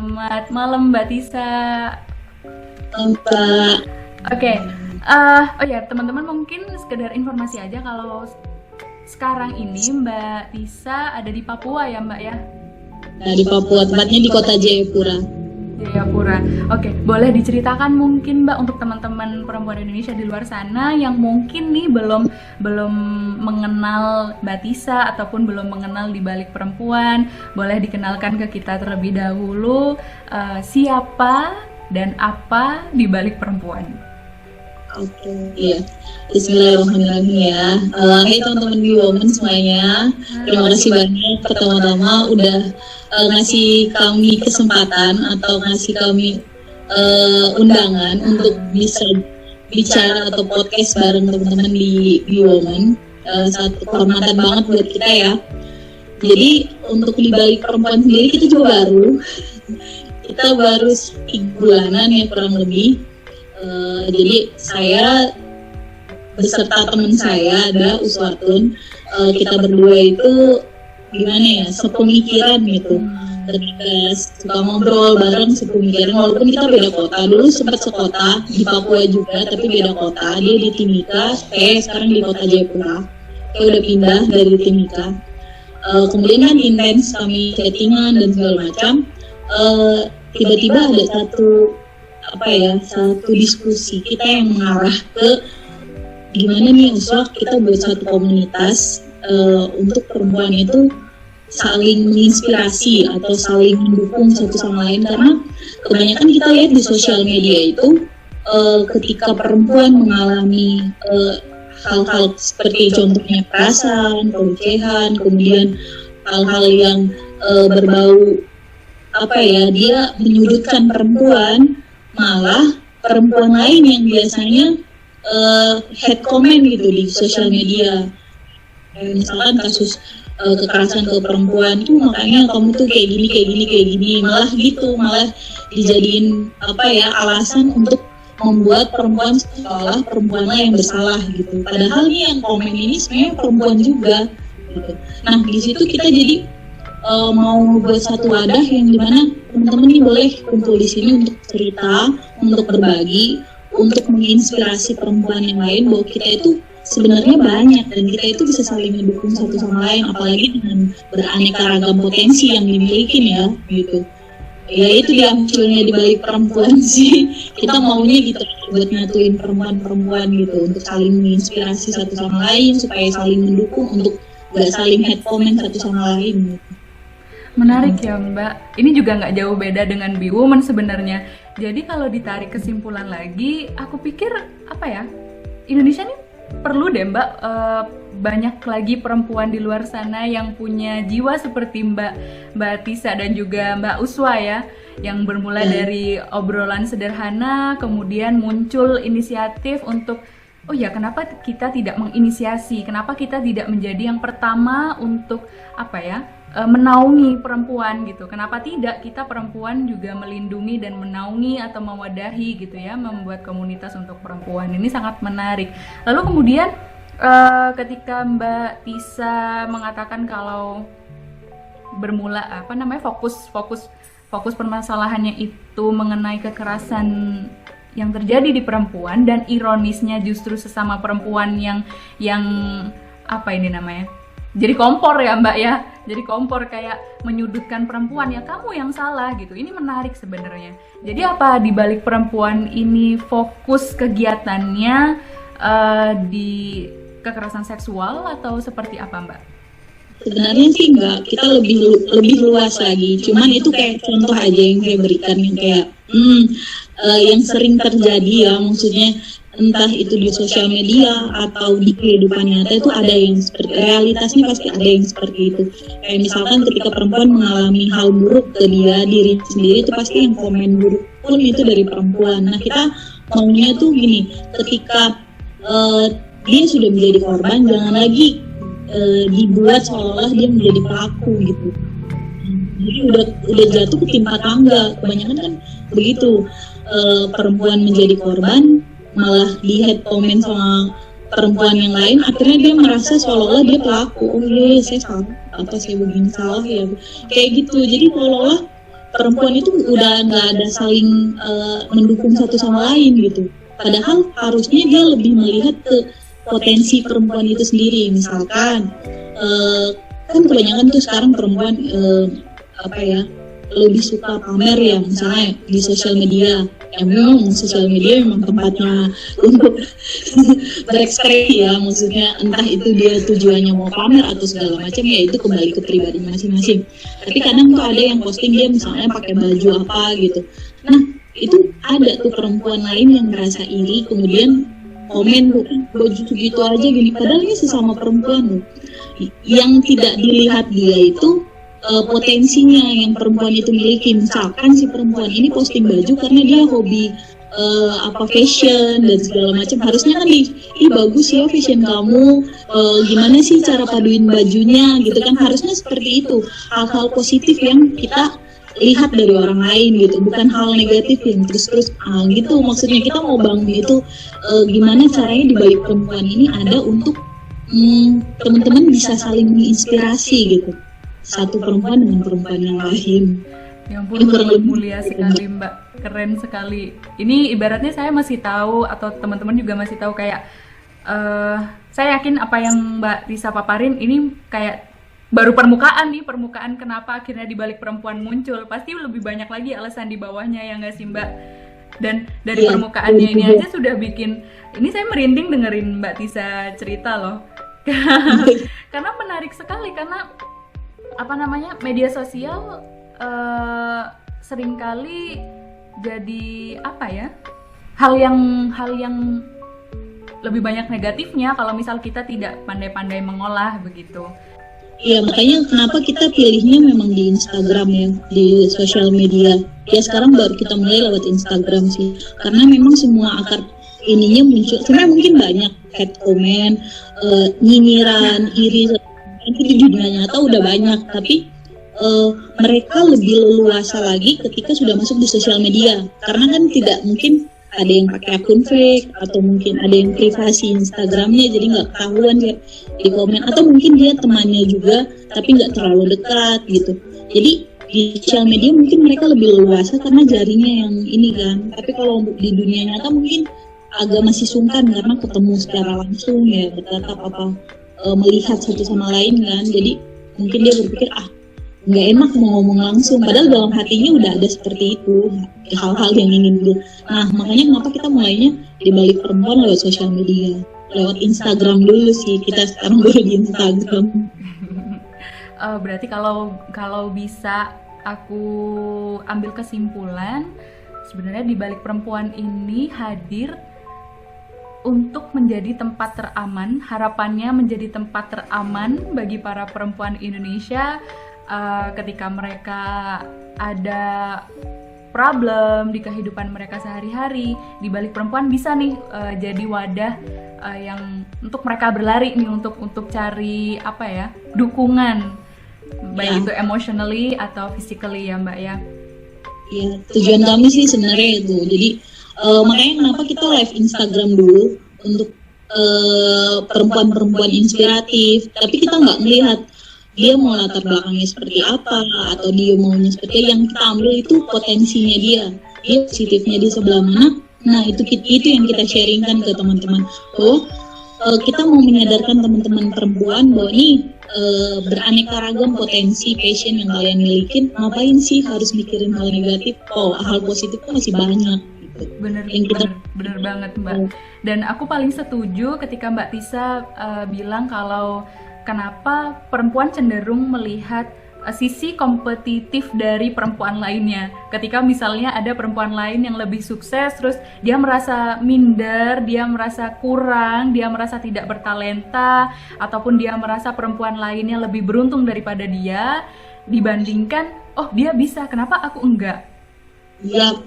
Selamat malam Mbak Tisa. Mbak. Oke, oh ya teman-teman mungkin sekedar informasi aja kalau sekarang ini Mbak Tisa ada di Papua ya Mbak ya? Nah, di Papua, tepatnya di kota Jayapura. Jayapura. Oke, boleh diceritakan mungkin Mbak untuk teman-teman perempuan Indonesia di luar sana yang mungkin nih belum mengenal Mbak Tisa ataupun belum mengenal di balik perempuan, boleh dikenalkan ke kita terlebih dahulu siapa dan apa di balik perempuan. Oke, iya. Bismillahirrahmanirrahim ya. Hai teman-teman di Women semuanya. Terima kasih banyak pertama-tama udah ngasih kami kesempatan atau ngasih kami undangan untuk bisa bicara atau podcast bareng teman-teman di Women. Satu kehormatan banget buat kita ya. Jadi untuk di balik perempuan sendiri kita juga baru. Kita baru 3 bulanan ya kurang lebih. Jadi saya beserta teman saya ada Uswatun, kita berdua itu gimana ya, sepemikiran gitu. Ketika suka ngobrol bareng sepemikiran, walaupun kita beda kota. Dulu sempat sekota di Papua juga, tapi beda kota. Dia di Timika, saya sekarang di kota Jayapura. Saya udah pindah dari Timika. Kemudian kan intens kami chattingan dan segala macam. Tiba-tiba ada satu diskusi kita yang mengarah ke gimana nih Uswak kita buat satu komunitas untuk perempuan itu saling menginspirasi atau saling mendukung satu sama lain, karena kebanyakan kita lihat di sosial media itu ketika perempuan mengalami hal-hal seperti contohnya kekerasan, pelecehan, kemudian hal-hal yang berbau dia menyudutkan perempuan, malah perempuan lain yang biasanya hate comment gitu di sosial media, misalkan kasus kekerasan ke perempuan itu, makanya kamu tuh kayak gini, malah dijadiin alasan untuk membuat perempuan seolah perempuanlah yang bersalah gitu. Padahal nih yang komen ini sebenarnya perempuan juga gitu. Nah di situ kita jadi mau buat satu wadah yang dimana teman-teman ini boleh kumpul di sini untuk cerita, untuk berbagi, untuk menginspirasi perempuan yang lain bahwa kita itu sebenarnya banyak dan kita itu bisa saling mendukung satu sama lain, apalagi dengan beraneka ragam potensi yang dimiliki ya gitu. Ya itu dia munculnya di balik perempuan sih. Kita maunya gitu buat nyatuin perempuan-perempuan gitu untuk saling menginspirasi satu sama lain supaya saling mendukung, untuk gak saling hate comment satu sama lain gitu. Menarik ya Mbak, ini juga nggak jauh beda dengan Be Woman sebenarnya. Jadi kalau ditarik kesimpulan lagi, aku pikir Indonesia ini perlu deh Mbak, banyak lagi perempuan di luar sana yang punya jiwa seperti Mbak Tisa dan juga Mbak Uswa ya, yang bermula dari obrolan sederhana, kemudian muncul inisiatif untuk kenapa kita tidak menginisiasi, kenapa kita tidak menjadi yang pertama untuk menaungi perempuan gitu. Kenapa tidak kita perempuan juga melindungi dan menaungi atau mewadahi gitu ya, membuat komunitas untuk perempuan. Ini sangat menarik. Lalu kemudian ketika Mbak Tisa mengatakan kalau bermula fokus permasalahannya itu mengenai kekerasan yang terjadi di perempuan, dan ironisnya justru sesama perempuan yang jadi kompor ya Mbak ya, jadi kompor kayak menyudutkan perempuan, ya kamu yang salah gitu. Ini menarik sebenarnya. Jadi apa di balik perempuan ini fokus kegiatannya di kekerasan seksual atau seperti apa Mbak? Sebenarnya sih enggak, kita lebih luas lagi. Cuman itu kayak contoh aja yang saya berikan, yang kayak yang sering terjadi ya, maksudnya entah itu di sosial media atau di kehidupan nyata itu ada yang seperti, realitasnya pasti ada yang seperti itu. Kayak misalkan ketika perempuan mengalami hal buruk ke diri sendiri, itu pasti yang komen buruk pun itu dari perempuan. Nah kita maunya tuh gini, ketika dia sudah menjadi korban, jangan lagi dibuat seolah dia menjadi pelaku gitu. Jadi udah jatuh ketimpa tangga, kebanyakan kan begitu. Perempuan menjadi korban, malah di head comment sama perempuan yang lain, akhirnya dia merasa seolah-olah dia pelaku. Oh iya, saya salah, atau saya begini salah ya, kayak gitu. Jadi seolah-olah perempuan itu udah nggak ada saling mendukung satu sama lain gitu. Padahal harusnya dia lebih melihat ke potensi perempuan itu sendiri. Misalkan kan kebanyakan tuh sekarang perempuan lebih suka pamer ya, misalnya di sosial media. Ya memang sosial media memang tempatnya untuk berekspresi ya, maksudnya entah itu dia tujuannya mau pamer atau segala macam, ya itu kembali ke pribadi masing-masing. Tapi kadang tuh ada yang posting dia misalnya pakai baju apa gitu. Nah itu ada tuh perempuan lain yang merasa iri, kemudian komen baju segitu aja gini, padahal ini sesama perempuan loh. Yang tidak dilihat dia itu potensinya yang perempuan itu miliki. Misalkan si perempuan ini posting baju karena dia hobi fashion dan segala macam, harusnya kan bagus ya fashion kamu, gimana sih cara paduin bajunya gitu kan, harusnya seperti itu, hal-hal positif yang kita lihat dari orang lain gitu, bukan hal negatif yang terus-terus gitu. Maksudnya kita mau bangun itu gimana caranya di balik perempuan ini ada untuk teman-teman bisa saling menginspirasi gitu, satu perempuan dengan perempuan yang lain. Ya ampun, mulia sekali Mbak, keren sekali. Ini ibaratnya saya masih tahu atau teman-teman juga masih tahu kayak saya yakin apa yang Mbak Tisa paparin ini kayak baru permukaan kenapa akhirnya di balik perempuan muncul. Pasti lebih banyak lagi alasan di bawahnya ya nggak sih Mbak? Dan dari permukaannya ini aja sudah bikin, ini saya merinding dengerin Mbak Tisa cerita loh. Karena menarik sekali, karena media sosial seringkali jadi hal yang lebih banyak negatifnya kalau misal kita tidak pandai-pandai mengolah begitu. Iya, makanya kenapa kita pilihnya memang di Instagram ya, di sosial media. Ya sekarang baru kita mulai lewat Instagram sih, karena memang semua akar ininya muncul. Sebenarnya mungkin banyak hate comment, nyinyiran, iri, itu di dunia nyata udah banyak, tapi mereka lebih leluasa lagi ketika sudah masuk di sosial media, karena kan tidak mungkin ada yang pakai akun fake atau mungkin ada yang privasi Instagramnya jadi nggak ketahuan dia di komen, atau mungkin dia temannya juga tapi nggak terlalu dekat gitu. Jadi di sosial media mungkin mereka lebih leluasa karena jarinya yang ini kan, tapi kalau di dunia nyata mungkin agak masih sungkan karena ketemu secara langsung ya, bertatap melihat satu sama lain kan. Jadi mungkin dia berpikir nggak enak mau ngomong langsung, padahal dalam hatinya udah ada seperti itu hal-hal yang ingin dia. Nah makanya kenapa kita mulainya di balik perempuan lewat sosial media, lewat Instagram dulu sih, kita sekarang baru di Instagram. Berarti kalau bisa aku ambil kesimpulan, sebenarnya di balik perempuan ini hadir untuk menjadi tempat teraman, harapannya menjadi tempat teraman bagi para perempuan Indonesia ketika mereka ada problem di kehidupan mereka sehari-hari. Di balik perempuan bisa nih jadi wadah yang untuk mereka berlari nih untuk cari dukungan, baik itu emotionally atau physically ya Mbak ya. Iya, tujuan kami sih sebenarnya itu. Jadi makanya kenapa kita live Instagram dulu untuk perempuan-perempuan inspiratif, tapi kita nggak melihat dia mau latar belakangnya seperti apa atau dia maunya seperti, yang kita ambil itu potensinya dia positifnya di sebelah mana. Nah itu yang kita sharingkan ke teman-teman. Kita mau menyadarkan teman-teman perempuan bahwa ini beraneka ragam potensi passion yang kalian milikin. Ngapain sih harus mikirin hal negatif? Hal positif tuh masih banyak. Bener banget Mbak. Dan aku paling setuju ketika Mbak Tisa bilang kalau kenapa perempuan cenderung melihat sisi kompetitif dari perempuan lainnya. Ketika misalnya ada perempuan lain yang lebih sukses, terus dia merasa minder, dia merasa kurang, dia merasa tidak bertalenta, ataupun dia merasa perempuan lainnya lebih beruntung daripada dia, dibandingkan, dia bisa, kenapa aku enggak? Ya,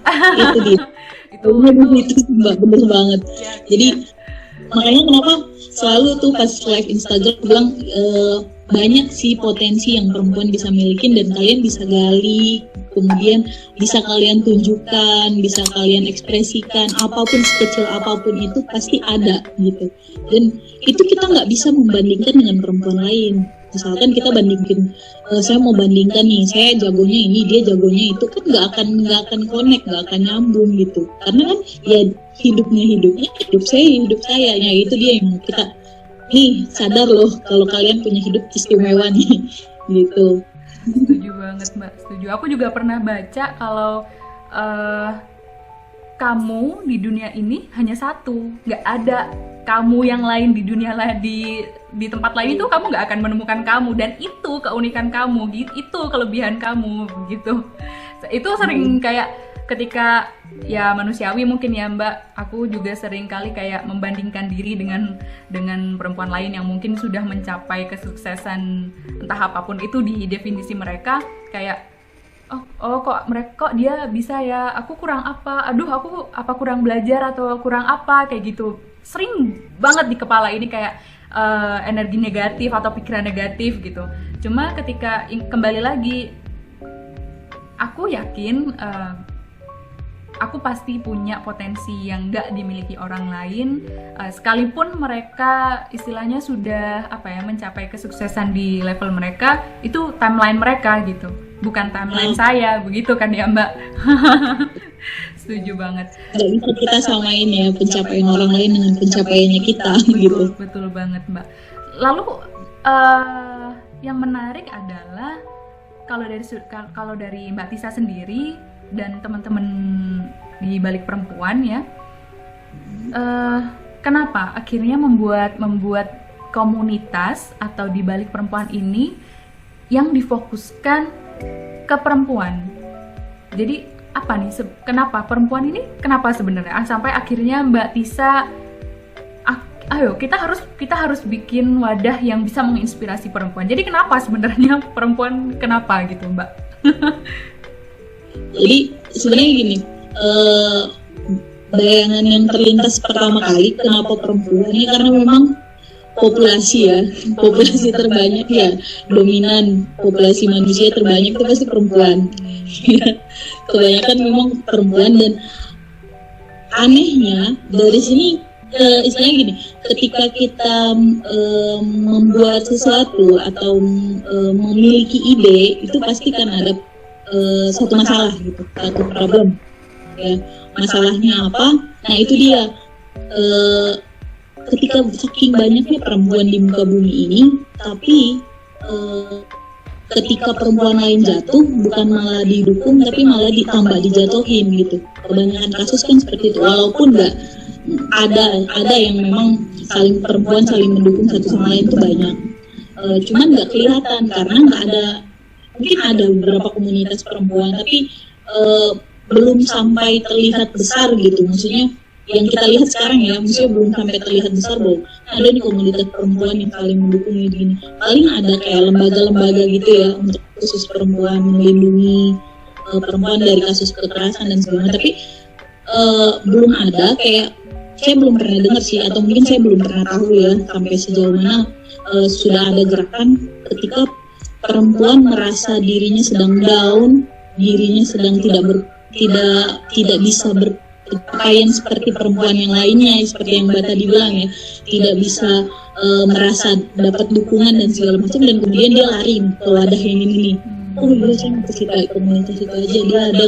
itu dia. itu Mbak, bener banget. Ya, jadi makanya kenapa selalu tuh pas live Instagram bilang banyak sih potensi yang perempuan bisa milikin dan kalian bisa gali, kemudian bisa kalian tunjukkan, bisa kalian ekspresikan, apapun sekecil apapun itu pasti ada gitu. Dan itu kita nggak bisa membandingkan dengan perempuan lain. Misalkan kita bandingin, saya mau bandingkan nih, saya jagonya ini, dia jagonya itu, kan nggak akan connect, nggak akan nyambung gitu. Karena kan ya hidupnya, hidup saya, ya itu dia yang kita nih sadar loh kalau kalian punya hidup istimewa nih, gitu. Setuju banget Mbak, setuju. Aku juga pernah baca kalau kamu di dunia ini hanya satu, nggak ada kamu yang lain di dunia lain, di tempat lain itu kamu nggak akan menemukan kamu, dan itu keunikan kamu, itu kelebihan kamu gitu. Itu sering kayak ketika ya manusiawi mungkin ya Mbak, aku juga sering kali kayak membandingkan diri dengan perempuan lain yang mungkin sudah mencapai kesuksesan entah apapun itu di definisi mereka, kayak kok dia bisa ya, aku kurang apa, aduh aku apa kurang belajar atau kurang apa, kayak gitu. Sering banget di kepala ini kayak energi negatif atau pikiran negatif gitu. Cuma ketika kembali lagi, aku yakin aku pasti punya potensi yang gak dimiliki orang lain, sekalipun mereka istilahnya sudah mencapai kesuksesan di level mereka, itu timeline mereka gitu, bukan timeline saya, begitu kan ya Mbak? Setuju banget. Gak bisa kita samain ya pencapaian orang lain dengan pencapaiannya kita. Gitu. Betul banget Mbak. Lalu yang menarik adalah kalau dari Mbak Tisa sendiri dan teman-teman di balik perempuan ya, kenapa akhirnya membuat komunitas atau di balik perempuan ini yang difokuskan ke perempuan? Jadi apa nih, kenapa perempuan ini, kenapa sebenarnya sampai akhirnya Mbak Tisa, ayo kita harus bikin wadah yang bisa menginspirasi perempuan. Jadi kenapa sebenarnya perempuan, kenapa gitu Mbak? Jadi sebenarnya gini, bayangan yang terlintas pertama kali kenapa perempuan ini, karena memang populasi terbanyak ya, dominan populasi manusia terbanyak itu pasti perempuan. Kebanyakan memang perempuan, dan anehnya dari sini istilahnya gini, ketika kita membuat sesuatu atau memiliki ide, itu pasti kan ada satu masalah gitu, satu problem ya. Masalahnya apa? Nah itu dia, ketika saking banyaknya perempuan di muka bumi ini, tapi ketika perempuan lain jatuh bukan malah didukung tapi malah ditambah dijatuhin gitu. Kebanyakan kasus kan seperti itu, walaupun nggak ada yang memang perempuan saling mendukung satu sama lain itu banyak, cuman nggak kelihatan karena nggak ada. Mungkin ada beberapa komunitas perempuan, tapi belum sampai terlihat besar gitu. Maksudnya yang kita lihat sekarang ya, maksudnya belum sampai terlihat besar bahwa ada nih komunitas perempuan yang saling mendukung gini. Paling ada kayak lembaga-lembaga gitu ya untuk khusus perempuan, melindungi perempuan dari kasus kekerasan dan sebagainya. Tapi belum ada, kayak saya belum pernah dengar sih, atau mungkin saya belum pernah tahu ya sampai sejauh mana sudah ada gerakan ketika perempuan merasa dirinya sedang down, dirinya sedang tidak bisa berpakaian seperti perempuan yang lainnya, seperti yang Mbak tadi bilang ya, tidak bisa merasa dapat dukungan dan segala macam, dan kemudian dia lari ke wadah yang ini. Oh iya, saya mau ke komunitas itu aja, dia ada.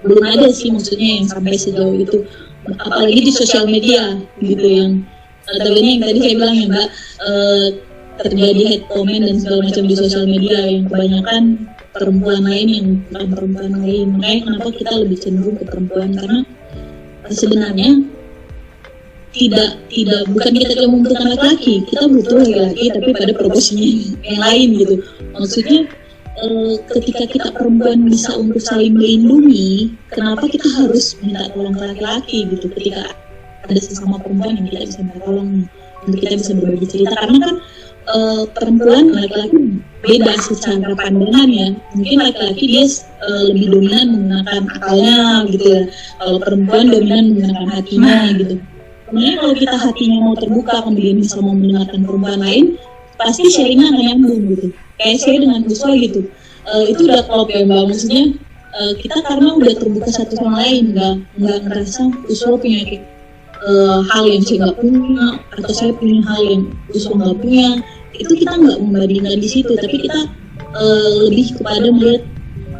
Belum ada sih maksudnya yang sampai sejauh itu, apalagi di sosial media gitu, yang yang tadi saya bilang ya Mbak, terjadi hate comment dan segala macam di sosial media yang kebanyakan perempuan lain yang bukan perempuan lain. Makanya kenapa kita lebih cenderung ke perempuan, karena sebenarnya bukan kita cuma membutuhkan laki-laki, kita butuh laki-laki tapi pada proporsinya yang lain gitu. Maksudnya ketika kita perempuan bisa untuk saling melindungi, kenapa kita harus minta tolong ke laki-laki gitu, ketika ada sesama perempuan yang kita bisa minta tolong untuk kita bisa berbagi cerita. Karena kan perempuan laki-laki beda secara pandangan ya. Mungkin laki-laki dia lebih dominan menggunakan akalnya gitu ya, kalau perempuan dominan menggunakan hatinya gitu. Kemudian kalau kita hatinya mau terbuka, kemudian bisa mau mendengarkan perempuan lain, pasti sharingnya akan nyambung gitu. Kayak saya dengan Uswa gitu, itu udah klop ya Mbak. Maksudnya kita karena udah terbuka satu sama lain, nggak ngerasa Uswa punya hal yang saya nggak punya, atau saya punya hal yang Uswa nggak punya. itu kita nggak membandingkan di situ, tapi kita lebih kepada melihat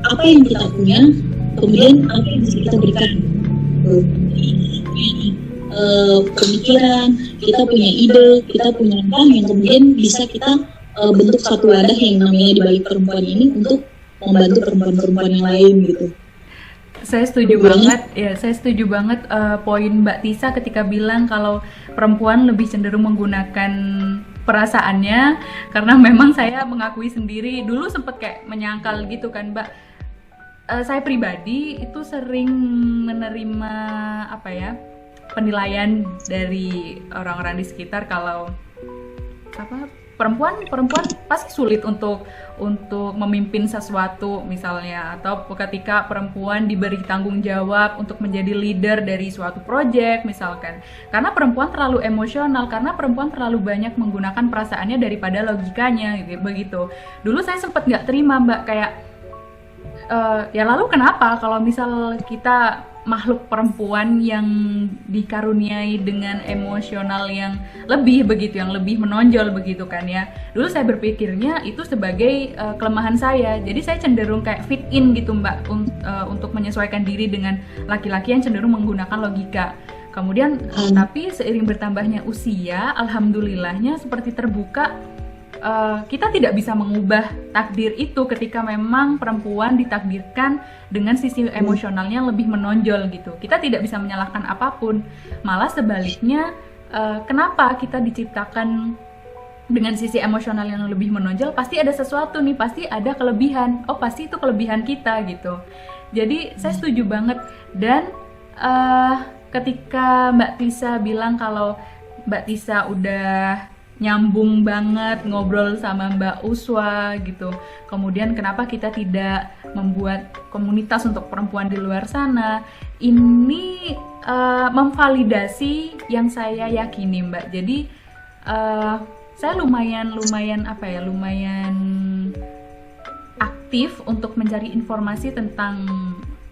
apa yang kita punya, kemudian apa yang bisa kita berikan. Pemikiran, kita punya ide, kita punya rencana yang kemudian bisa kita bentuk satu wadah yang namanya di balik perempuan ini untuk membantu perempuan-perempuan yang lain gitu. Saya setuju banget, ya. Saya setuju banget poin Mbak Tisa ketika bilang kalau perempuan lebih cenderung menggunakan perasaannya, karena memang saya mengakui sendiri dulu sempet kayak menyangkal gitu kan, Mbak. Saya pribadi itu sering menerima penilaian dari orang-orang di sekitar kalau perempuan pasti sulit untuk memimpin sesuatu misalnya, atau ketika perempuan diberi tanggung jawab untuk menjadi leader dari suatu proyek misalkan, karena perempuan terlalu emosional, karena perempuan terlalu banyak menggunakan perasaannya daripada logikanya gitu, begitu. Dulu saya sempat nggak terima, Mbak, kayak ya lalu kenapa kalau misal kita makhluk perempuan yang dikaruniai dengan emosional yang lebih begitu, yang lebih menonjol begitu kan ya. Dulu saya berpikirnya itu sebagai kelemahan saya. Jadi saya cenderung kayak fit in gitu, Mbak, untuk menyesuaikan diri dengan laki-laki yang cenderung menggunakan logika. Kemudian tapi seiring bertambahnya usia, alhamdulillahnya seperti terbuka, kita tidak bisa mengubah takdir itu ketika memang perempuan ditakdirkan dengan sisi emosionalnya lebih menonjol gitu. Kita tidak bisa menyalahkan apapun. Malah sebaliknya, kenapa kita diciptakan dengan sisi emosional yang lebih menonjol? Pasti ada sesuatu nih, pasti ada kelebihan. Oh, pasti itu kelebihan kita gitu. Jadi saya setuju banget. Dan ketika Mbak Tisa bilang kalau Mbak Tisa udah nyambung banget ngobrol sama Mbak Uswa gitu. Kemudian kenapa kita tidak membuat komunitas untuk perempuan di luar sana? Ini memvalidasi yang saya yakini, Mbak. Jadi saya lumayan aktif untuk mencari informasi tentang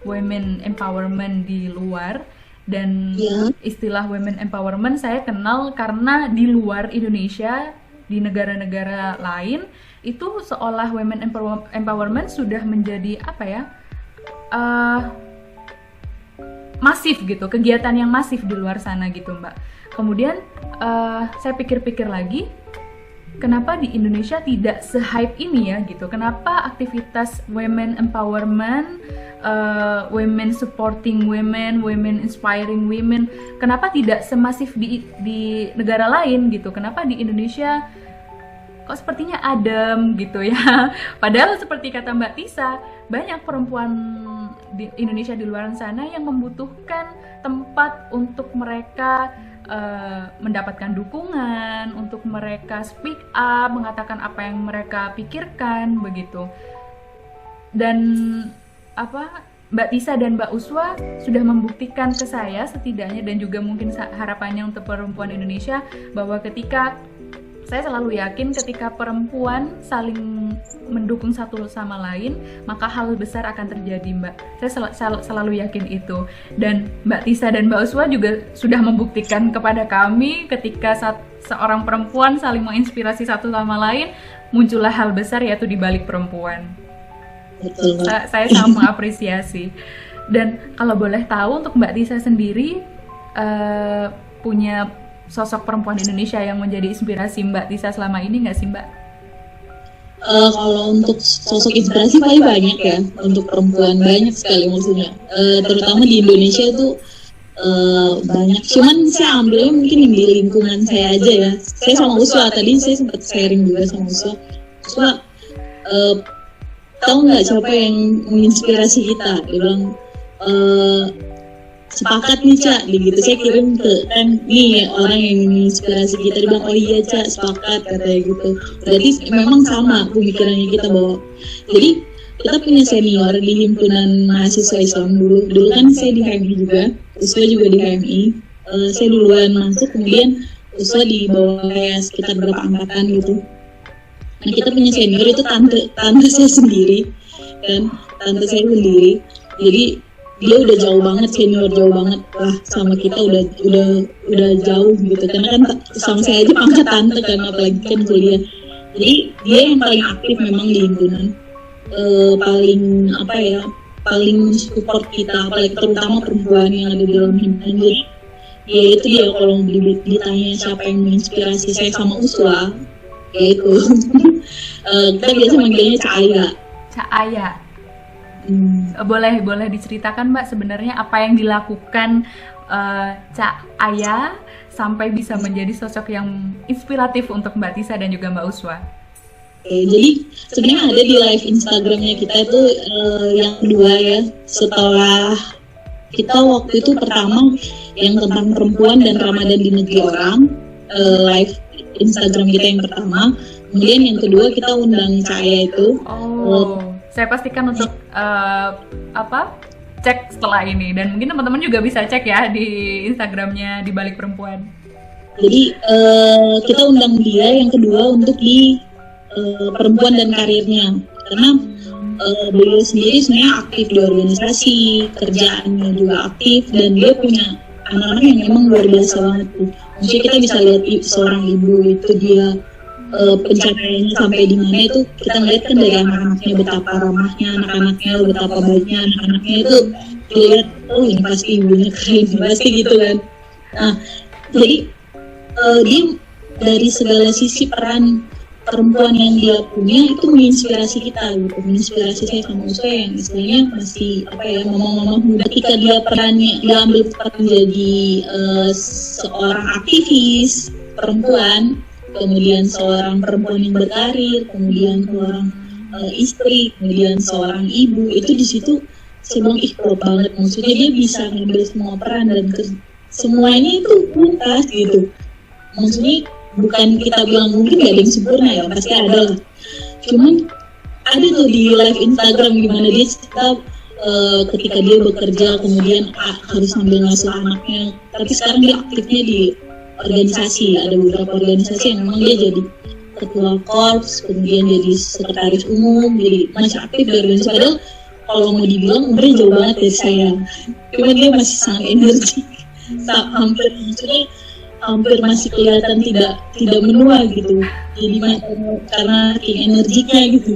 women empowerment di luar. Dan istilah women empowerment saya kenal karena di luar Indonesia, di negara-negara lain itu seolah women empowerment sudah menjadi masif gitu, kegiatan yang masif di luar sana gitu, Mbak. Kemudian saya pikir-pikir lagi, kenapa di Indonesia tidak se-hype ini ya gitu? Kenapa aktivitas women empowerment, women supporting women, women inspiring women, kenapa tidak semasif di negara lain gitu? Kenapa di Indonesia kok sepertinya adem gitu ya? Padahal seperti kata Mbak Tisa, banyak perempuan di Indonesia di luar sana yang membutuhkan tempat untuk mereka mendapatkan dukungan, untuk mereka speak up, mengatakan apa yang mereka pikirkan begitu. Dan Mbak Tisa dan Mbak Uswa sudah membuktikan ke saya setidaknya, dan juga mungkin harapannya untuk perempuan Indonesia, bahwa ketika saya selalu yakin ketika perempuan saling mendukung satu sama lain, maka hal besar akan terjadi, Mbak. Saya selalu yakin itu. Dan Mbak Tisa dan Mbak Uswa juga sudah membuktikan kepada kami ketika seorang perempuan saling menginspirasi satu sama lain, muncullah hal besar, yaitu di balik perempuan. Betul. Saya sangat mengapresiasi. Dan kalau boleh tahu, untuk Mbak Tisa sendiri punya sosok perempuan Indonesia yang menjadi inspirasi Mbak Tisa selama ini nggak sih, Mbak? Kalau untuk sosok inspirasi paling banyak ya, untuk perempuan banyak sekali maksudnya. Terutama di Indonesia itu banyak. Cuman saya ambilnya mungkin yang di lingkungan saya aja ya. Saya sama Uswa tadi saya sempat sharing juga sama Uswa. Uswa tahu nggak siapa yang menginspirasi kita? Dia bilang sepakat nih, Cak, gitu. Saya kirim ke nih orang yang menginspirasi kita. Dia bilang, oh iya, Cak, sepakat, katanya gitu. Berarti memang sama pemikirannya kita, bahwa jadi kita punya senior di himpunan mahasiswa Islam dulu kan saya di HMI juga, Uswa juga di HMI. Saya duluan masuk, kemudian Uswa di bawah sekitar berapa angkatan gitu. Nah, kita punya senior itu tante saya sendiri kan, tante saya sendiri. Jadi dia udah jauh banget, senior jauh banget lah sama kita, udah jauh gitu. Karena kan sama saya aja pangkat tante kan, apalagi kan kuliah. Jadi dia yang paling aktif memang di himpunan, paling apa ya, paling support kita, apalagi terutama perempuan yang ada di dalam himpunan. Jadi ya itu dia, kalau ditanya siapa yang menginspirasi saya sama Uswa, ya itu. Kita biasa manggilnya Cak Aya. Cak Aya. Boleh diceritakan Mbak sebenarnya apa yang dilakukan Cak Aya sampai bisa menjadi sosok yang inspiratif untuk Mbak Tisa dan juga Mbak Uswa? Jadi sebenarnya ada di live Instagramnya kita itu yang kedua ya, setelah kita waktu itu pertama yang tentang perempuan dan Ramadan di negeri orang, live Instagram kita yang pertama. Kemudian yang kedua kita undang saya itu. Saya pastikan untuk cek setelah ini, dan mungkin teman-teman juga bisa cek ya di Instagramnya di Balik Perempuan. Jadi kita undang dia yang kedua untuk di perempuan dan karirnya, karena beliau sendiri sebenarnya aktif di organisasi, kerjaannya juga aktif, dan dia punya anak-anak yang memang luar biasa banget tuh. Maksudnya kita bisa lihat seorang ibu itu dia pencapaiannya sampai di mana itu kita ngeliat kan dari anak-anaknya, betapa ramahnya anak-anaknya, betapa baiknya anak-anaknya, itu dilihat, oh ini pasti ibunya keren, pasti gitu kan. Nah jadi dia dari segala sisi peran perempuan yang dia punya itu menginspirasi kita gitu, menginspirasi saya sama Uswa yang istilahnya masih apa ya, mama-mama muda. Ketika dia perannya, dia ambil peran menjadi seorang aktivis perempuan, kemudian seorang perempuan yang berkarir, kemudian seorang istri, kemudian seorang ibu, itu di situ saya bilang klop banget. Maksudnya dia bisa ngambil semua peran dan semuanya itu tuntas gitu. Maksudnya bukan kita bilang mungkin gak ada yang sempurna ya, pasti ada lah. Cuman ada tuh di live Instagram gimana dia cerita ketika dia bekerja kemudian harus sambil ngasuh anaknya. Tapi sekarang dia aktifnya di organisasi, ada beberapa organisasi yang memang dia jadi ketua korps, kemudian jadi sekretaris umum, jadi masih aktif di organisasi. Padahal kalau mau dibilang umurnya jauh banget dari saya, cuman dia masih sangat energi, hampir masih kelihatan tidak menua gitu. Jadi karena energinya gitu.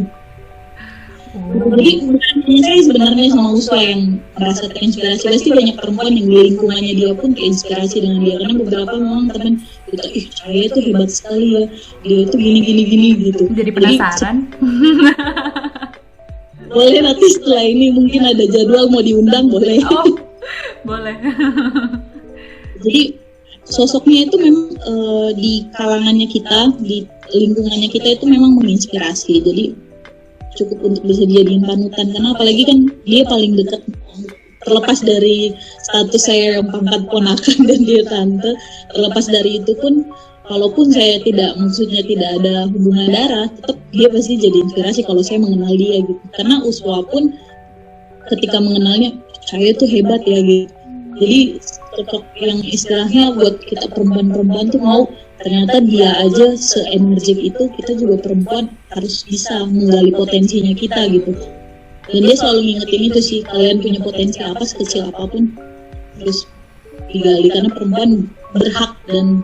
Jadi bukan hanya saya sebenarnya sama Uswa yang merasa terinspirasi, pasti banyak perempuan yang di lingkungannya dia pun terinspirasi dengan dia, karena beberapa memang teman kita, saya itu hebat sekali ya, dia itu gini gitu. Jadi penasaran. Boleh nanti setelah ini mungkin ada jadwal mau diundang, boleh. Oh, boleh. Jadi sosoknya itu memang di kalangannya kita, di lingkungannya kita itu memang menginspirasi. Jadi cukup untuk bisa dijadiin panutan, karena apalagi kan dia paling dekat, terlepas dari status saya yang pangkat ponakan dan dia tante, terlepas dari itu pun walaupun saya maksudnya tidak ada hubungan darah, tetap dia pasti jadi inspirasi kalau saya mengenal dia gitu. Karena Uswa pun ketika mengenalnya, saya tuh hebat ya gitu. Jadi sosok yang istilahnya buat kita perempuan-perempuan tuh mau, ternyata dia aja se-energik itu, kita juga perempuan harus bisa menggali potensinya kita gitu. Dan dia selalu ngingetin itu sih, kalian punya potensi apa sekecil apapun harus digali, karena perempuan berhak dan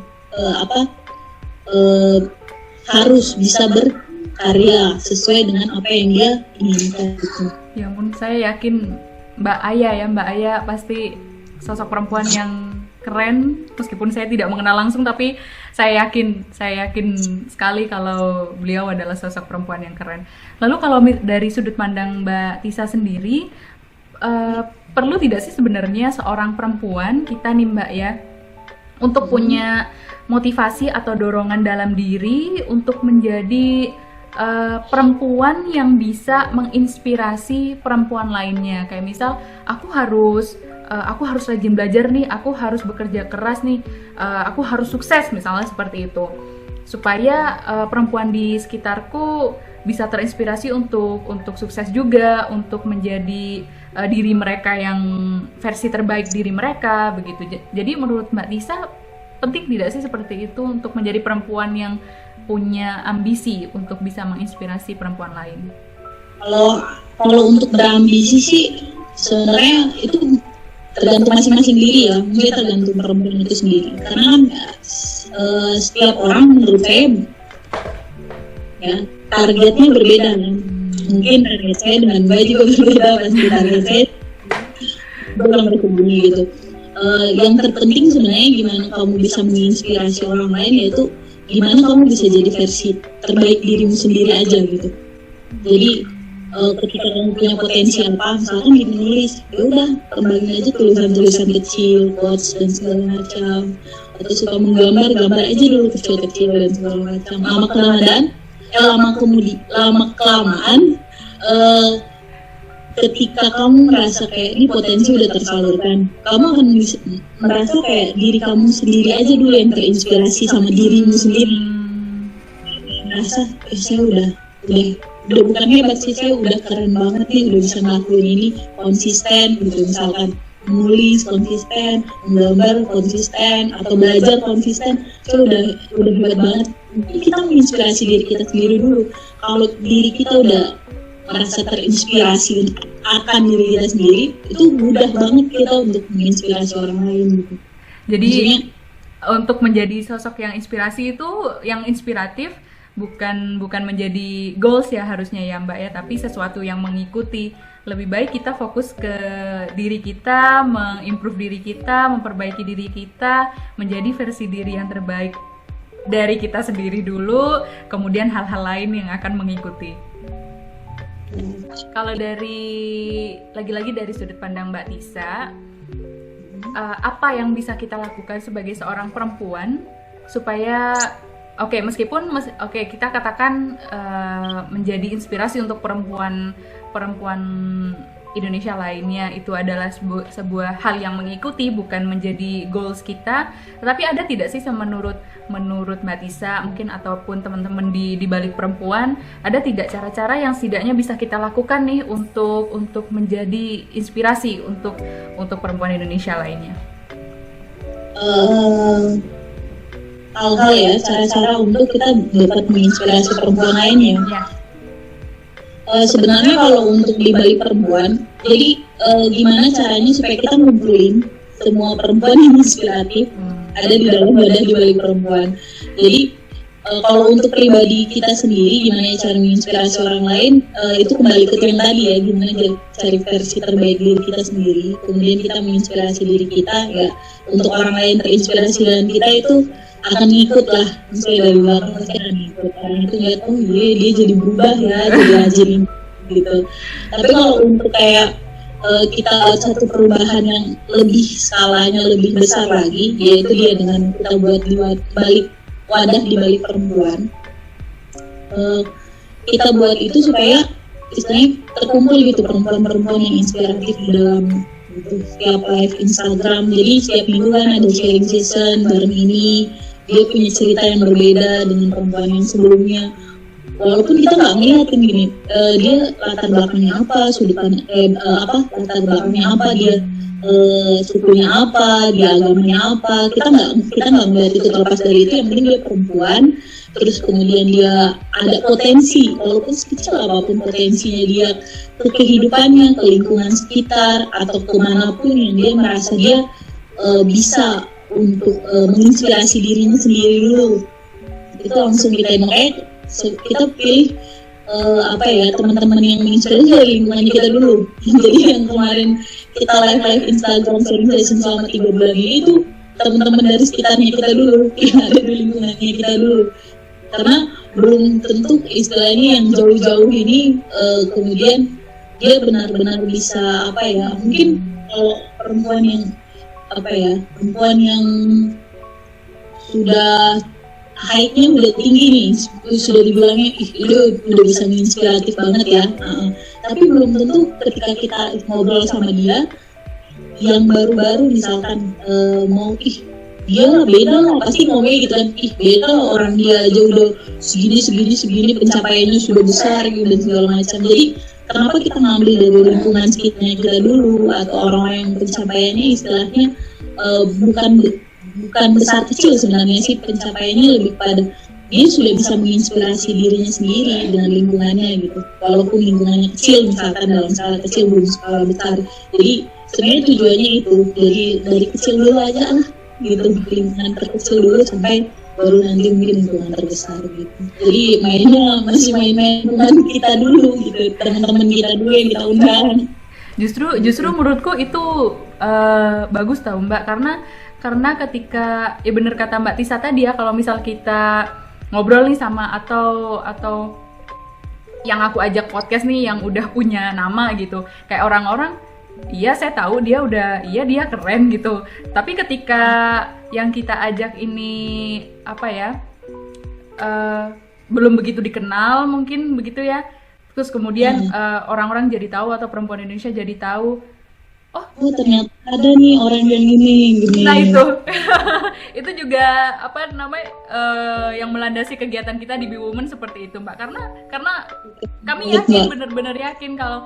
harus bisa berkarya sesuai dengan apa yang dia inginkan gitu. Ya ampun, saya yakin Mbak Aya pasti sosok perempuan yang keren, meskipun saya tidak mengenal langsung, tapi saya yakin sekali kalau beliau adalah sosok perempuan yang keren. Lalu kalau dari sudut pandang Mbak Tisa sendiri, perlu tidak sih sebenarnya seorang perempuan kita nih Mbak ya, untuk punya motivasi atau dorongan dalam diri untuk menjadi perempuan yang bisa menginspirasi perempuan lainnya? Kayak misal aku harus rajin belajar nih, aku harus bekerja keras nih, aku harus sukses misalnya seperti itu, supaya perempuan di sekitarku bisa terinspirasi untuk sukses juga, untuk menjadi diri mereka yang versi terbaik diri mereka begitu. Jadi menurut Mbak Tisa penting tidak sih seperti itu untuk menjadi perempuan yang punya ambisi untuk bisa menginspirasi perempuan lain? Kalau untuk berambisi sih sebenarnya itu tergantung masing-masing diri ya, mungkin tergantung perempuan itu sendiri. Karena kan setiap orang menurut saya ya targetnya berbeda kan. Mungkin target saya dengan Mbak juga berbeda, pasti target saya belum bersembunyi gitu. Yang terpenting sebenarnya gimana kamu bisa menginspirasi orang lain, yaitu gimana kamu bisa jadi versi terbaik dirimu sendiri aja gitu. Jadi ketika kamu punya potensi apa, misalkan di menulis, ya udah kembangin aja tulisan-tulisan kecil, quotes dan segala macam. Atau suka menggambar, gambar aja dulu kecil-kecil dan segala macam. Lama kelamaan ketika kamu merasa kayak ini potensi udah tersalurkan, kamu akan merasa kayak diri kamu sendiri aja dulu yang terinspirasi sama dirimu sendiri. Merasa saya udah bukan hebat sih, saya udah keren banget nih, udah bisa ngelakuin ini konsisten gitu, misalkan menulis konsisten, menggambar konsisten, atau belajar konsisten, saya udah hebat banget. Kita menginspirasi diri kita sendiri dulu. Kalau diri kita udah merasa terinspirasi akan diri kita sendiri, itu mudah banget kita untuk menginspirasi orang lain gitu. Jadi untuk menjadi sosok yang inspirasi itu, yang inspiratif, bukan menjadi goals ya harusnya ya Mbak ya, tapi sesuatu yang mengikuti. Lebih baik kita fokus ke diri kita, mengimprove diri kita, memperbaiki diri kita, menjadi versi diri yang terbaik dari kita sendiri dulu, kemudian hal-hal lain yang akan mengikuti. Kalau lagi-lagi dari sudut pandang Mbak Tisa, apa yang bisa kita lakukan sebagai seorang perempuan supaya meskipun kita katakan menjadi inspirasi untuk perempuan Indonesia lainnya, itu adalah sebuah hal yang mengikuti, bukan menjadi goals kita. Tapi ada tidak sih menurut Mbak Tisa mungkin, ataupun teman-teman di balik perempuan, ada tidak cara-cara yang setidaknya bisa kita lakukan nih untuk menjadi inspirasi untuk perempuan Indonesia lainnya? Hal-hal ya, cara-cara untuk kita dapat menginspirasi perempuan lainnya. Ya. Sebenarnya kalau untuk di balik perempuan, jadi gimana caranya supaya kita ngumpulin semua perempuan yang inspiratif ada di dalam wadah di balik perempuan. Jadi kalau untuk pribadi kita sendiri, gimana cara menginspirasi orang lain, itu kembali ke yang tadi ya, gimana cari versi terbaik diri kita sendiri, kemudian kita menginspirasi diri kita ya, untuk orang lain terinspirasi dengan kita itu akan ngikut lah, misalnya dari belakang pasti akan ngikut. Orang itu lihat, oh iya dia jadi berubah ya, jadi rajin gitu. Tapi kalau untuk kayak kita satu perubahan yang lebih skalanya lebih besar lagi, yaitu dia dengan kita buat di balik wadah di balik perempuan. Kita buat itu supaya istilahnya terkumpul gitu perempuan-perempuan yang inspiratif di dalam gitu. Setiap live Instagram, jadi setiap minggu kan ada sharing season bareng ini. Dia punya cerita yang berbeda dengan perempuan yang sebelumnya. Walaupun kita nggak ngeliatin gini, dia latar belakangnya apa, latar belakangnya apa, dia sukunya apa, dia agamanya apa, kita nggak melihat itu. Terlepas dari itu, yang penting dia perempuan, terus kemudian dia ada potensi, walaupun sekecil apapun potensinya dia ke kehidupannya, ke lingkungan sekitar, atau kemanapun yang dia merasa dia bisa untuk menginspirasi dirinya sendiri dulu. Itu langsung kita pilih teman-teman yang menginspirasi dari lingkungan kita dulu. Jadi yang kemarin kita live Instagram sharing session selama 3 bulan ini itu teman-teman dari sekitarnya kita dulu, yang ada di lingkungannya kita dulu. Karena belum tentu istilahnya yang jauh-jauh ini kemudian dia benar-benar bisa mungkin kalau perempuan yang sudah hype-nya udah tinggi nih, sudah dibilangnya udah bisa menginspiratif banget ya. Tapi belum tentu ketika kita ngobrol sama dia yang baru-baru misalkan dia beda lah, pasti ngomongnya gitu kan, beda lah orang dia aja udah segini pencapaiannya sudah besar gitu dan segala macam. Jadi kenapa kita ngambil dari lingkungan sekitarnya kita dulu, atau orang yang pencapaiannya istilahnya bukan besar kecil sebenarnya sih, pencapaiannya lebih pada dia sudah bisa menginspirasi dirinya sendiri dengan lingkungannya gitu, walaupun lingkungannya kecil, misalkan dalam skala kecil belum skala besar. Jadi sebenarnya tujuannya itu, jadi dari kecil dulu aja lah gitu, lingkungan terkecil dulu sampai baru nanti mungkin lingkungan terbesar gitu. Jadi mainnya masih main-main dengan kita dulu gitu, teman-teman kita dulu yang kita undang. Justru menurutku itu bagus tau Mbak, karena ketika ya bener kata Mbak Tisa tadi ya, kalau misal kita ngobrol nih sama atau yang aku ajak podcast nih yang udah punya nama gitu, kayak orang-orang iya saya tahu dia keren gitu, tapi ketika yang kita ajak ini apa ya belum begitu dikenal mungkin begitu ya, terus kemudian orang-orang jadi tahu atau perempuan Indonesia jadi tahu, oh ternyata ada nih orang yang gini. Nah itu itu juga apa namanya yang melandasi kegiatan kita di Be Women seperti itu Mbak, karena kami yakin, benar-benar yakin kalau,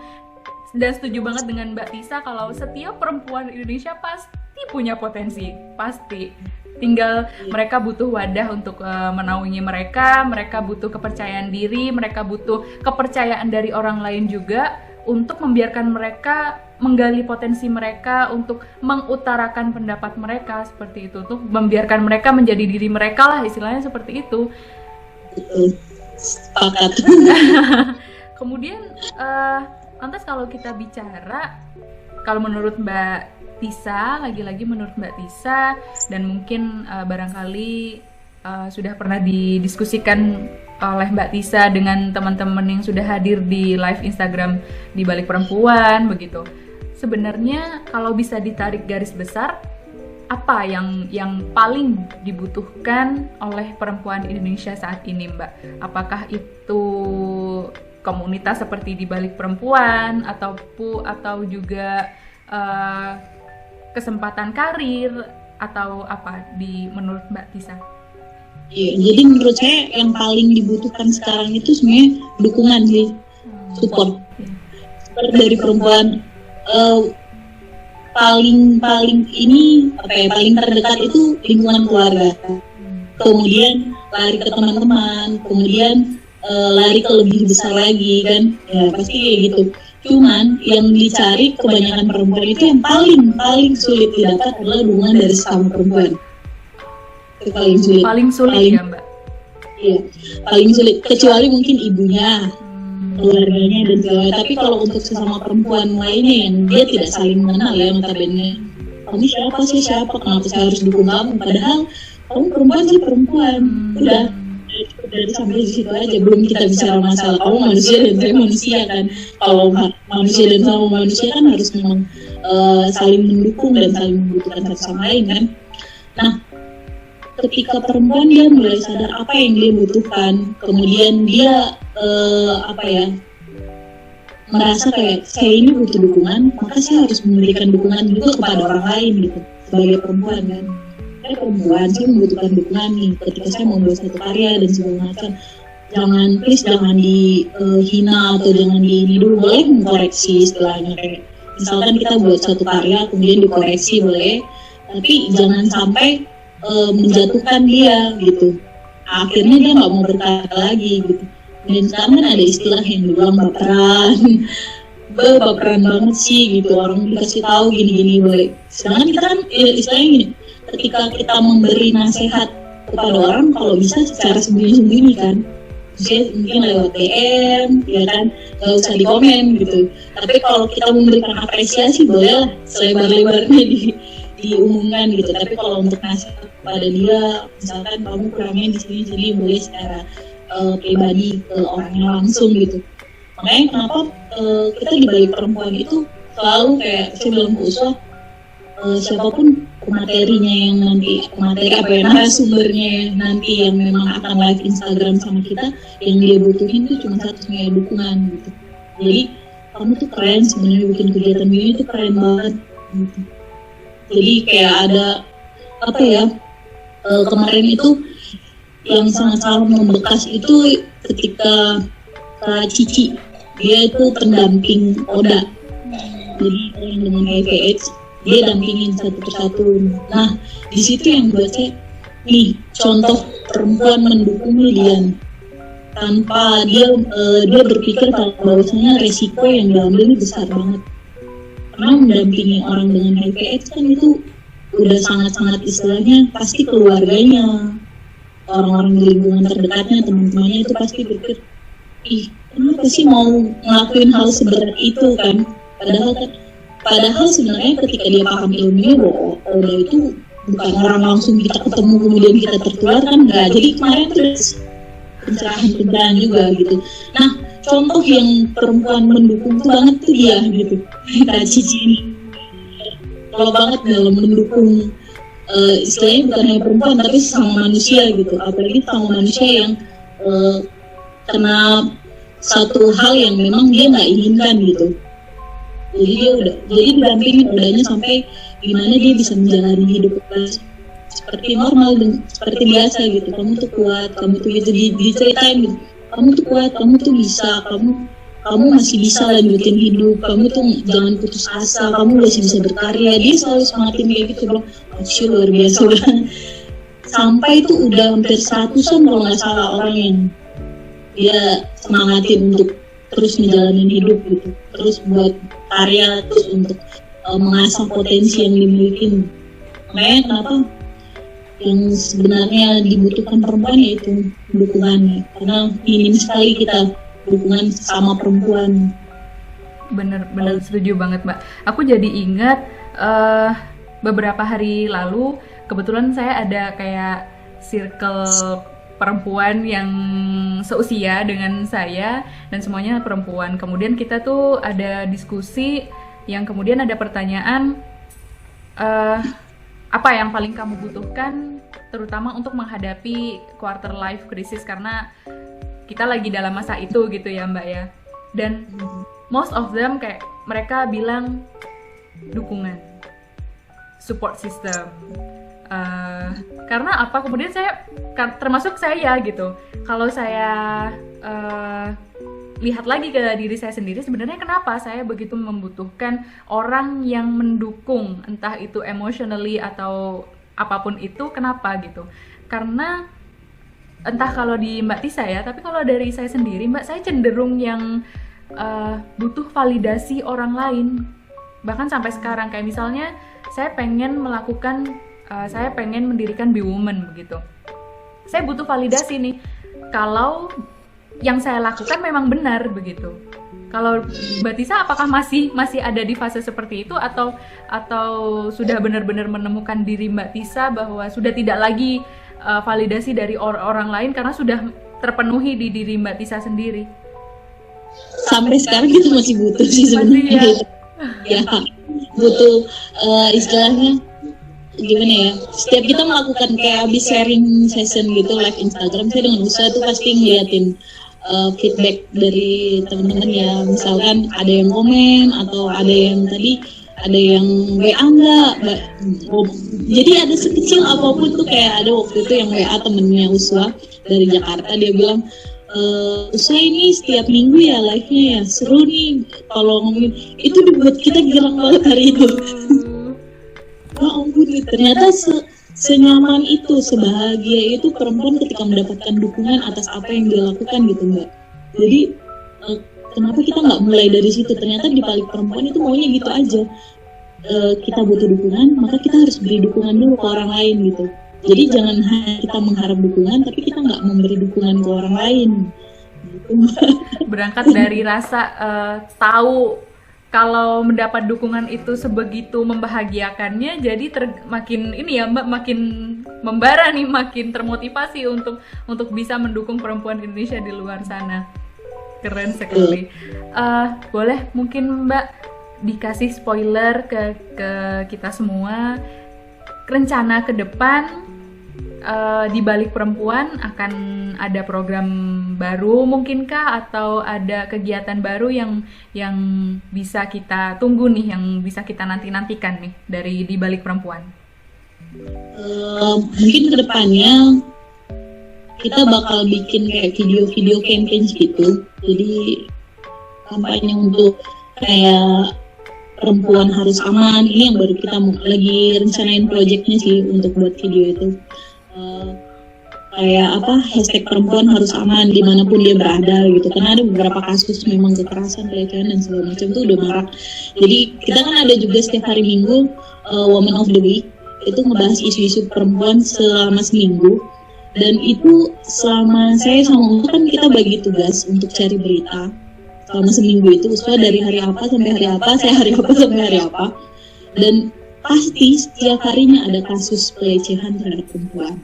dan setuju banget dengan Mbak Tisa kalau setiap perempuan Indonesia pasti punya potensi, pasti tinggal mereka butuh wadah untuk menaungi mereka butuh kepercayaan diri, mereka butuh kepercayaan dari orang lain juga untuk membiarkan mereka menggali potensi mereka, untuk mengutarakan pendapat mereka seperti itu, untuk membiarkan mereka menjadi diri mereka lah, istilahnya seperti itu. Sepakat. Kemudian lantas kalau kita bicara, kalau menurut Mbak Tisa, lagi-lagi menurut Mbak Tisa, dan mungkin barangkali sudah pernah didiskusikan oleh Mbak Tisa dengan teman-teman yang sudah hadir di live Instagram di Balik Perempuan begitu. Sebenarnya kalau bisa ditarik garis besar, apa yang paling dibutuhkan oleh perempuan Indonesia saat ini, Mbak? Apakah itu komunitas seperti di Balik Perempuan atau juga kesempatan karir atau apa menurut Mbak Tisa? Iya, jadi menurut saya yang paling dibutuhkan sekarang itu sebenarnya dukungan sih, support dari perempuan. Paling ini paling terdekat itu lingkungan keluarga, kemudian lari ke teman-teman, kemudian lari ke lebih besar lagi kan, ya pasti kayak gitu. Cuman yang dicari kebanyakan perempuan itu yang paling sulit didapat adalah dukungan dari sesama perempuan. Itu paling sulit ya Mbak. Iya, paling sulit, kecuali mungkin ibunya, keluarganya dan segala. Tapi kalau untuk sesama perempuan lainnya yang dia tidak saling mengenal ya, notabene, kamu siapa sih, kenapa saya harus dukung kamu, padahal kamu perempuan sih perempuan. Udah dari sampai di situ aja, belum kita bicara masalah kamu manusia dan saya manusia kan. Kalau manusia dan sama manusia kan harus memang saling mendukung dan saling membutuhkan satu sama lain kan. Nah, ketika perempuan dia mulai sadar apa yang dia butuhkan, kemudian dia merasa kayak saya ini butuh dukungan, maka saya harus memberikan dukungan juga kepada orang lain gitu. Sebagai perempuan kan, saya perempuan, saya membutuhkan dukungan nih ketika saya membuat satu karya dan segala macam. Jangan dihina atau jangan ini dulu, boleh mengkoreksi istilahnya, kayak misalkan kita buat satu karya kemudian dikoreksi boleh, tapi jangan sampai menjatuhkan dia gitu. Akhirnya dia nggak mau berkarya lagi gitu. Dan sekarang kan ada istilah yang dibilang baperan banget sih gitu, orang dikasih tahu gini-gini boleh. Sedangkan kita kan istilahnya gini, ketika kita memberi nasihat kepada orang, kalau bisa secara sembunyi-sembunyi kan, mungkin lewat DM ya kan, nggak usah di komen gitu. Tapi kalau kita memberikan apresiasi boleh lah selebar-lebarnya diumumkan gitu. Tapi kalau untuk nasihat pada dia, misalkan kamu kurangnya di sini, jadi boleh secara pribadi ke orangnya langsung gitu. Makanya kenapa kita di Balik Perempuan itu selalu kayak saya bilang ke Uswa, siapapun materinya yang nanti, narasumbernya nanti yang memang akan live Instagram sama kita, yang dia butuhin tuh cuma satu, sebenarnya dukungan gitu. Jadi kamu tuh keren sebenarnya, bikin kegiatan ini tuh keren banget gitu. Jadi kayak ada kemarin itu yang sangat-sangat membekas itu ketika Kak Cici, dia itu pendamping Oda, jadi orang dengan HIV/AIDS, dia dampingin satu persatu. Nah di situ yang buat saya nih contoh perempuan mendukung Lilian tanpa dia berpikir bahwasanya resiko yang diambil ini besar banget, karena mendampingi orang dengan HIV/AIDS kan itu udah sangat-sangat istilahnya pasti keluarganya, orang-orang di lingkungan terdekatnya, teman-temannya itu pasti berpikir, ih kenapa sih mau ngelakuin hal seberat itu kan, padahal sebenarnya ketika dia paham ilmunya bahwa Oda itu bukan orang langsung kita ketemu kemudian kita tertular kan, enggak. Jadi kemarin terus pencerahan juga gitu. Nah contoh yang perempuan mendukung tuh banget tuh dia gitu, Kak Cici ini kalau banget dalam mendukung istilahnya bukan hanya perempuan tapi sama manusia gitu, apalagi sama manusia yang kena satu hal yang memang dia nggak inginkan gitu. Jadi didampingin Odanya sampai gimana dia bisa menjalani hidup seperti normal dan seperti biasa gitu. Kamu tuh kuat, kamu tuh gitu diceritain gitu. Kamu tuh kuat, kamu tuh bisa, kamu masih bisa lanjutin hidup, kamu tuh jangan putus asa, kamu masih bisa berkarya. Dia selalu semangatin kayak gitu, bilang, "Masya luar biasa banget." Sampai tuh udah hampir 100-an kalau nggak salah orang yang dia semangatin untuk terus menjalani hidup gitu, terus buat karya, terus untuk mengasah potensi yang dimiliki. Makanya kenapa yang sebenarnya dibutuhkan perempuan yaitu dukungannya, karena minim sekali kita dukungan sama perempuan. Bener setuju banget Mbak. Aku jadi ingat beberapa hari lalu kebetulan saya ada kayak circle perempuan yang seusia dengan saya dan semuanya perempuan. Kemudian kita tuh ada diskusi yang kemudian ada pertanyaan apa yang paling kamu butuhkan terutama untuk menghadapi quarter life crisis, karena kita lagi dalam masa itu gitu ya Mbak ya. Dan most of them kayak mereka bilang dukungan, support system. Karena apa? Kemudian saya termasuk saya gitu. Kalau saya lihat lagi ke diri saya sendiri, sebenarnya kenapa saya begitu membutuhkan orang yang mendukung, entah itu emotionally atau apapun itu, kenapa gitu? Karena entah kalau di Mbak Tisa ya, tapi kalau dari saya sendiri, Mbak, saya cenderung yang butuh validasi orang lain. Bahkan sampai sekarang kayak misalnya saya pengen mendirikan Be Woman begitu. Saya butuh validasi nih kalau yang saya lakukan memang benar begitu. Kalau Mbak Tisa apakah masih ada di fase seperti itu atau sudah benar-benar menemukan diri Mbak Tisa bahwa sudah tidak lagi validasi dari orang lain karena sudah terpenuhi di diri Mbak Tisa sendiri? Sampai sekarang kita masih butuh sih sebenarnya. Ya, butuh istilahnya gimana ya, setiap kita melakukan kayak habis sharing session gitu live Instagram, saya dengan usaha tuh pasti ngeliatin feedback dari teman-teman ya, misalkan ada yang komen atau ada yang WA enggak, jadi ada sekecil apapun tuh. Kayak ada waktu itu yang WA temennya Uswa dari Jakarta, dia bilang Uswa ini setiap minggu ya live-nya ya, seru nih kalau ngomongin itu, dibuat kita girang banget hari itu. Ya ampun, ternyata senyaman itu, sebahagia itu perempuan ketika mendapatkan dukungan atas apa yang dia lakukan gitu Mbak. Jadi kenapa kita nggak mulai dari situ? Ternyata di balik perempuan itu maunya gitu aja. Kita butuh dukungan, maka kita harus beri dukungan dulu ke orang lain gitu. Jadi jangan hanya kita mengharap dukungan, tapi kita nggak memberi dukungan ke orang lain. Gitu. Berangkat dari rasa tahu kalau mendapat dukungan itu sebegitu membahagiakannya, jadi makin ini ya Mbak, makin membara nih, makin termotivasi untuk bisa mendukung perempuan Indonesia di luar sana. Keren sekali. Boleh mungkin Mbak dikasih spoiler ke kita semua, rencana ke depan di balik perempuan akan ada program baru mungkinkah, atau ada kegiatan baru yang bisa kita tunggu nih, yang bisa kita nantikan nih dari di balik perempuan? Mungkin kedepannya kita bakal bikin kayak video-video campaign gitu, jadi kampanye untuk kayak perempuan harus aman. Ini yang baru kita lagi rencanain projectnya sih untuk buat video itu. Kayak hashtag perempuan harus aman dimanapun dia berada gitu, karena ada beberapa kasus memang kekerasan, pelecehan dan segala macam tuh udah marak. Jadi kita kan ada juga setiap hari Minggu Women of the Week, itu ngebahas isu-isu perempuan selama seminggu, Dan itu selama saya sama Uswa kan kita bagi tugas untuk cari berita selama seminggu itu. Uswa dari hari apa sampai hari apa, saya hari apa sampai hari apa. Dan pasti setiap harinya ada kasus pelecehan terhadap perempuan.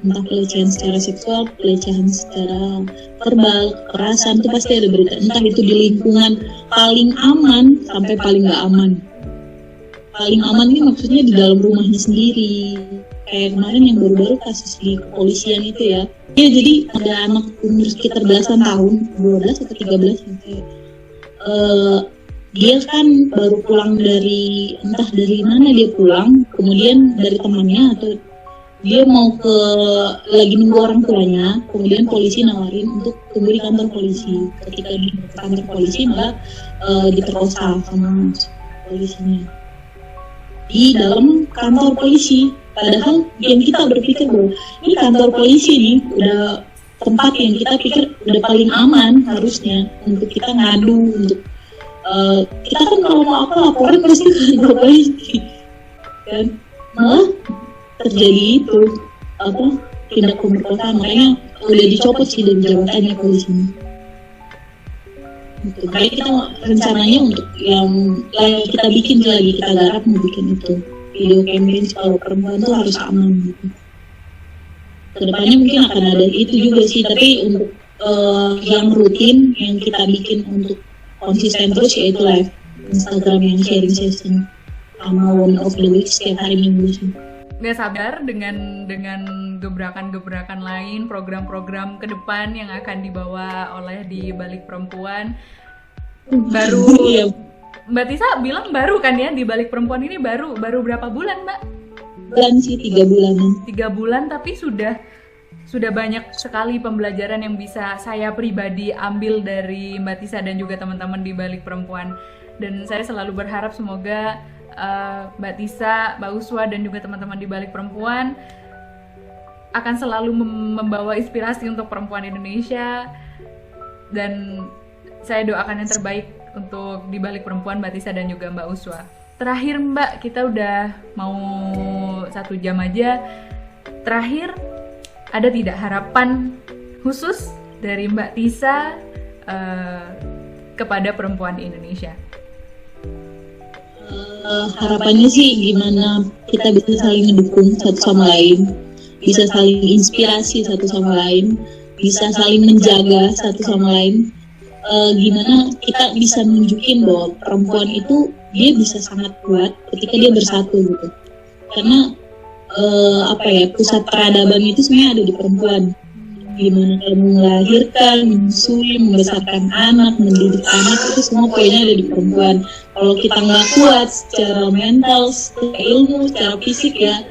Entah pelecehan secara seksual, pelecehan secara verbal, kekerasan, itu pasti ada berita. Entah itu di lingkungan paling aman sampai paling gak aman. Paling aman ini maksudnya di dalam rumahnya sendiri. Kayak kemarin yang baru-baru kasus di kepolisian itu ya. Ya jadi ada anak umur sekitar belasan tahun, 12 atau 13 sampai dia kan baru pulang dari entah dari mana dia pulang, kemudian dari temannya atau dia mau lagi nunggu orang tuanya, kemudian polisi nawarin untuk tunggu di kantor polisi. Ketika di kantor polisi malah diperkosa sama polisinya di dalam kantor polisi. Padahal yang kita berpikir bahwa ini kantor polisi nih udah tempat yang kita pikir udah paling aman harusnya untuk kita ngadu, untuk kita kan kalau mau apa laporan pasti ke kantor polisi, dan malah terjadi itu tindak pemerkosaan. Makanya udah dicopot sih dari jabatannya polisinya. Gitu. Makanya kita rencananya untuk yang lagi kita bikin lagi, kita garap mau bikin itu video campaign kalau perempuan tuh harus aman gitu. Kedepannya mungkin akan ada itu juga sih, tapi untuk yang rutin yang kita bikin untuk konsisten terus yaitu live Instagram yang sharing session sama Women of the Week setiap hari Minggu sih. Nggak sabar dengan gebrakan-gebrakan lain, program-program ke depan yang akan dibawa oleh Di Balik Perempuan. Baru Iya. Mbak Tisa bilang baru kan ya, Di Balik Perempuan ini baru berapa bulan, Mbak? Bulan sih 3 bulanan. 3 bulan, tapi sudah banyak sekali pembelajaran yang bisa saya pribadi ambil dari Mbak Tisa dan juga teman-teman Di Balik Perempuan. Dan saya selalu berharap semoga Mbak Tisa, Mbak Uswa, dan juga teman-teman Di Balik Perempuan akan selalu membawa inspirasi untuk perempuan Indonesia. Dan saya doakan yang terbaik untuk Di Balik Perempuan, Mbak Tisa dan juga Mbak Uswa. Terakhir Mbak, kita udah mau 1 jam aja. Terakhir, ada tidak harapan khusus dari Mbak Tisa kepada perempuan di Indonesia? Harapannya sih gimana kita bisa saling mendukung satu sama lain, bisa saling inspirasi satu sama lain, bisa saling menjaga satu sama lain. Gimana kita bisa nunjukin bahwa perempuan itu dia bisa sangat kuat ketika dia bersatu gitu. Karena pusat peradaban itu sebenarnya ada di perempuan. Gimana kamu melahirkan, menyusui, membesarkan anak, mendidik anak, itu semua poinnya ada di perempuan. Kalau kita nggak kuat secara mental, secara ilmu, secara fisik ya,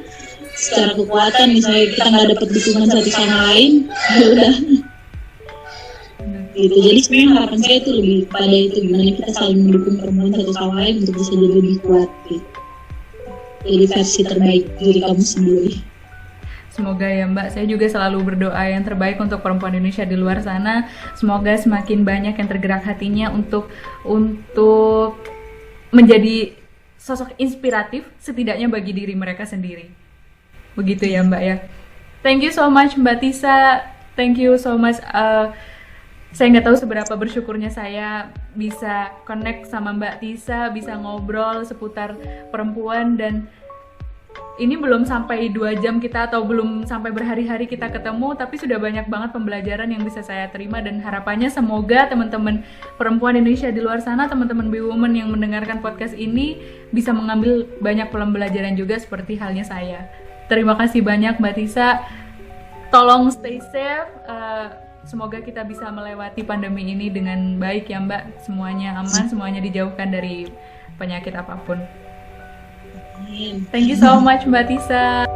secara kekuatan misalnya kita nggak dapat dukungan satu sama lain, ya udah. Gitu. Jadi sebenarnya harapan saya itu lebih pada itu, gimana kita saling mendukung perempuan satu sama lain untuk bisa jadi lebih kuat gitu. Jadi versi terbaik diri kamu sendiri. Semoga ya Mbak, saya juga selalu berdoa yang terbaik untuk perempuan Indonesia di luar sana. Semoga semakin banyak yang tergerak hatinya untuk menjadi sosok inspiratif setidaknya bagi diri mereka sendiri. Begitu ya Mbak ya. Thank you so much Mbak Tisa. Thank you so much. Saya nggak tahu seberapa bersyukurnya saya bisa connect sama Mbak Tisa, bisa ngobrol seputar perempuan, dan ini belum sampai 2 jam kita atau belum sampai berhari-hari kita ketemu, tapi sudah banyak banget pembelajaran yang bisa saya terima, dan harapannya semoga teman-teman perempuan Indonesia di luar sana, teman-teman BeWoman yang mendengarkan podcast ini bisa mengambil banyak pembelajaran juga seperti halnya saya. Terima kasih banyak Mbak Tisa. Tolong stay safe. Semoga kita bisa melewati pandemi ini dengan baik ya Mbak. Semuanya aman, semuanya dijauhkan dari penyakit apapun. Thank you so much Mbak Tisa.